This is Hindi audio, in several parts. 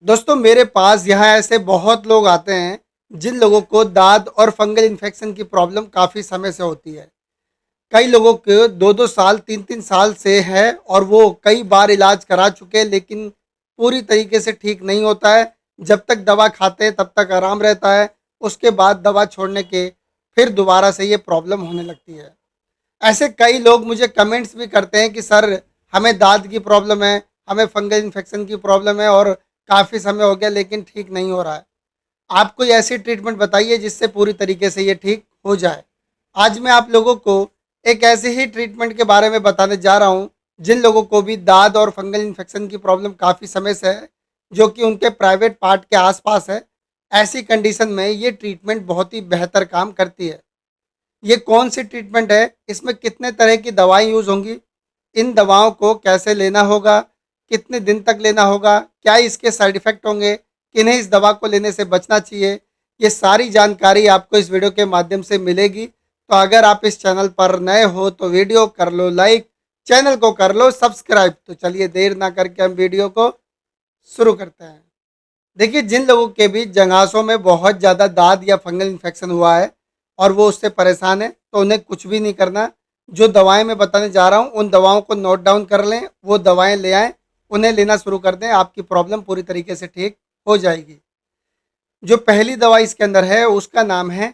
दोस्तों मेरे पास यहाँ ऐसे बहुत लोग आते हैं जिन लोगों को दाँत और फंगल इन्फेक्शन की प्रॉब्लम काफ़ी समय से होती है। कई लोगों को 2-2 साल 3-3 साल से है और वो कई बार इलाज करा चुके हैं लेकिन पूरी तरीके से ठीक नहीं होता है। जब तक दवा खाते हैं तब तक आराम रहता है, उसके बाद दवा छोड़ने के फिर दोबारा से ये प्रॉब्लम होने लगती है। ऐसे कई लोग मुझे कमेंट्स भी करते हैं कि सर हमें दाँत की प्रॉब्लम है, हमें फंगल इन्फेक्शन की प्रॉब्लम है और काफ़ी समय हो गया लेकिन ठीक नहीं हो रहा है। आप कोई ऐसी ट्रीटमेंट बताइए जिससे पूरी तरीके से ये ठीक हो जाए। आज मैं आप लोगों को एक ऐसे ही ट्रीटमेंट के बारे में बताने जा रहा हूँ, जिन लोगों को भी दाँत और फंगल इन्फेक्शन की प्रॉब्लम काफ़ी समय से है, जो कि उनके प्राइवेट पार्ट के आस-पास है। ऐसी कंडीशन में ये ट्रीटमेंट बहुत ही बेहतर काम करती है। ये कौन सी ट्रीटमेंट है, इसमें कितने तरह की दवाएँ यूज़ होंगी, इन दवाओं को कैसे लेना होगा, कितने दिन तक लेना होगा, क्या इसके साइड इफ़ेक्ट होंगे, किन्हें इस दवा को लेने से बचना चाहिए, ये सारी जानकारी आपको इस वीडियो के माध्यम से मिलेगी। तो अगर आप इस चैनल पर नए हो तो वीडियो कर लो लाइक, चैनल को कर लो सब्सक्राइब। तो चलिए देर ना करके हम वीडियो को शुरू करते हैं। देखिए, जिन लोगों के भी जंघासों में बहुत ज़्यादा दाद या फंगल इन्फेक्शन हुआ है और वो उससे परेशान है, तो उन्हें कुछ भी नहीं करना। जो दवाएं मैं बताने जा रहा हूँ उन दवाओं को नोट डाउन कर लें, वो दवाएं ले आएँ, उन्हें लेना शुरू कर दें, आपकी प्रॉब्लम पूरी तरीके से ठीक हो जाएगी। जो पहली दवा इसके अंदर है उसका नाम है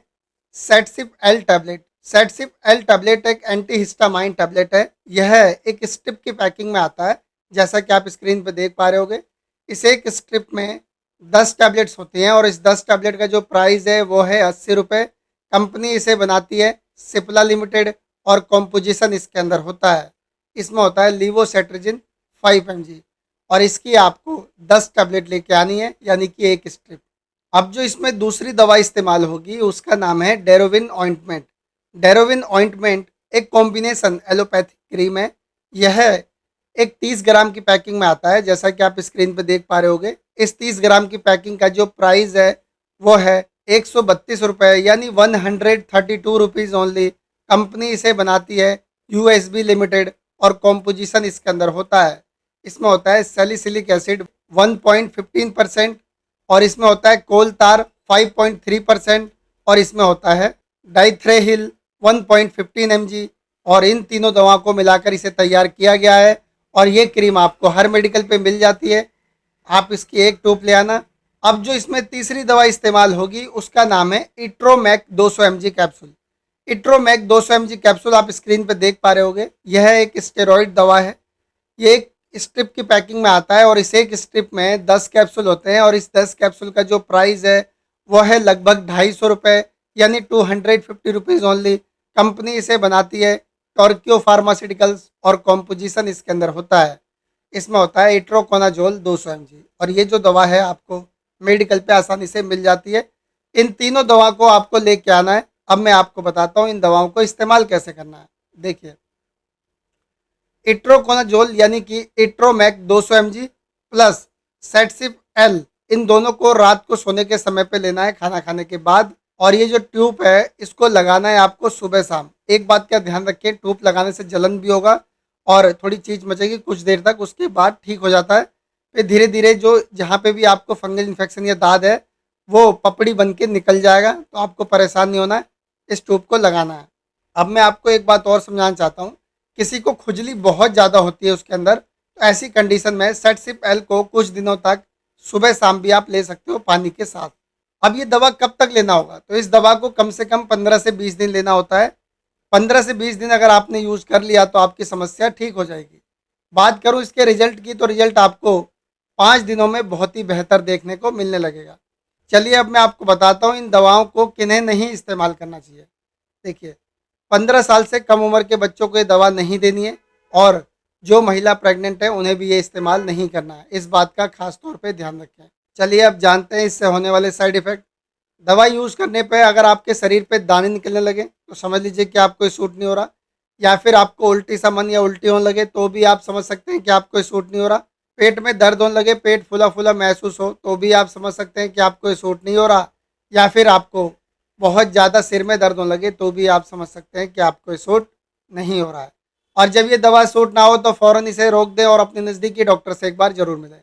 सेटसिप एल टैबलेट। सेटसिप एल टैबलेट एक एंटीहिस्टामाइन टैबलेट है। यह एक स्ट्रिप की पैकिंग में आता है, जैसा कि आप स्क्रीन पर देख पा रहे होगे। इस एक स्ट्रिप में 10 टैबलेट्स होती हैं और इस 10 टैबलेट का जो प्राइस है वो है 80 रुपये। कंपनी इसे बनाती है सिप्ला लिमिटेड और कॉम्पोजिशन इसके अंदर होता है। इसमें होता है लीवोसेट्रिजिन 5 mg और इसकी आपको 10 टैबलेट लेके आनी है, यानी कि एक स्ट्रिप। अब जो इसमें दूसरी दवा इस्तेमाल होगी उसका नाम है डेरोविन ऑइंटमेंट। डेरोविन ऑइंटमेंट एक कॉम्बिनेशन एलोपैथिक क्रीम है। यह एक 30 ग्राम की पैकिंग में आता है, जैसा कि आप स्क्रीन पे देख पा रहे होगे। इस 30 ग्राम की पैकिंग का जो प्राइस है वो है 132 रुपये, यानी 132 रुपीज़ ओनली। कंपनी इसे बनाती है यूएसबी लिमिटेड और कॉम्पोजिशन इसके अंदर होता है। इसमें होता है सैलिसिलिक एसिड 1.15% और इसमें होता है कोल तार 5.3% और इसमें होता है डाइथ्रेहिल 1.15 mg। और इन तीनों दवाओं को मिलाकर इसे तैयार किया गया है और ये क्रीम आपको हर मेडिकल पे मिल जाती है। आप इसकी एक टूप ले आना। अब जो इसमें तीसरी दवा इस्तेमाल होगी उसका नाम है इट्रोमैक 200 mg कैप्सूल। इट्रोमैक 200 mg कैप्सूल आप स्क्रीन पे देख पा रहे होगे। यह एक स्टेरॉइड दवा है। ये एक स्ट्रिप की पैकिंग में आता है और इस एक स्ट्रिप में 10 कैप्सूल होते हैं और इस 10 कैप्सूल का जो प्राइस है वो है लगभग 250 रुपये, यानी 250 रुपीज़ ओनली। कंपनी इसे बनाती है टोर्क्यो फार्मास्यूटिकल्स और कॉम्पोजिशन इसके अंदर होता है। इसमें होता है इट्रोकोनाजोल 200 mg और ये जो दवा है आपको मेडिकल पे आसानी से मिल जाती है। इन तीनों दवा को आपको लेके आना है। अब मैं आपको बताता हूँ इन दवाओं को इस्तेमाल कैसे करना है। देखिए, इट्रोकोनाजोल यानी कि इट्रोमैक 200 mg प्लस सेटसिप एल, इन दोनों को रात को सोने के समय पे लेना है खाना खाने के बाद। और ये जो ट्यूब है इसको लगाना है आपको सुबह शाम। एक बात का ध्यान रखें, ट्यूब लगाने से जलन भी होगा और थोड़ी चीज़ मचेगी कुछ देर तक, उसके बाद ठीक हो जाता है। फिर धीरे धीरे जो जहाँ पे भी आपको फंगल इन्फेक्शन या दाद है वो पपड़ी बन के निकल जाएगा, तो आपको परेशान नहीं होना है, इस ट्यूब को लगाना है। अब मैं आपको एक बात और समझाना चाहता हूँ। किसी को खुजली बहुत ज़्यादा होती है उसके अंदर, तो ऐसी कंडीशन में सेटसिप एल को कुछ दिनों तक सुबह शाम भी आप ले सकते हो पानी के साथ। अब ये दवा कब तक लेना होगा, तो इस दवा को कम से कम 15 से 20 दिन लेना होता है। 15 से 20 दिन अगर आपने यूज़ कर लिया तो आपकी समस्या ठीक हो जाएगी। बात करूँ इसके रिजल्ट की, तो रिजल्ट आपको 5 दिनों में बहुत ही बेहतर देखने को मिलने लगेगा। चलिए अब मैं आपको बताता हूँ इन दवाओं को किन्हें नहीं इस्तेमाल करना चाहिए। देखिए, 15 साल से कम उम्र के बच्चों को ये दवा नहीं देनी है और जो महिला प्रेग्नेंट है उन्हें भी ये इस्तेमाल नहीं करना है। इस बात का खास तौर पे ध्यान रखें। चलिए अब जानते हैं इससे होने वाले साइड इफ़ेक्ट। दवा यूज़ करने पे अगर आपके शरीर पे दाने निकलने लगे तो समझ लीजिए कि आपको ये सूट नहीं हो रहा, या फिर आपको उल्टी सा मन या उल्टी होने लगे तो भी आप समझ सकते हैं कि आपको ये सूट नहीं हो रहा। पेट में दर्द होने लगे, पेट फूला फूला महसूस हो तो भी आप समझ सकते हैं कि आपको ये सूट नहीं हो रहा। या फिर आपको बहुत ज़्यादा सिर में दर्द होने लगे तो भी आप समझ सकते हैं कि आपको ये सूट नहीं हो रहा है। और जब ये दवा सूट ना हो तो फ़ौरन इसे रोक दें और अपने नज़दीकी डॉक्टर से एक बार ज़रूर मिलें।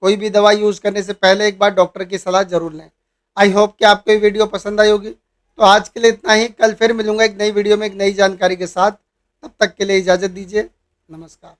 कोई भी दवा यूज़ करने से पहले एक बार डॉक्टर की सलाह ज़रूर लें। आई होप कि आपको ये वीडियो पसंद आई होगी। तो आज के लिए इतना ही, कल फिर मिलूँगा एक नई वीडियो में एक नई जानकारी के साथ। तब तक के लिए इजाज़त दीजिए। नमस्कार।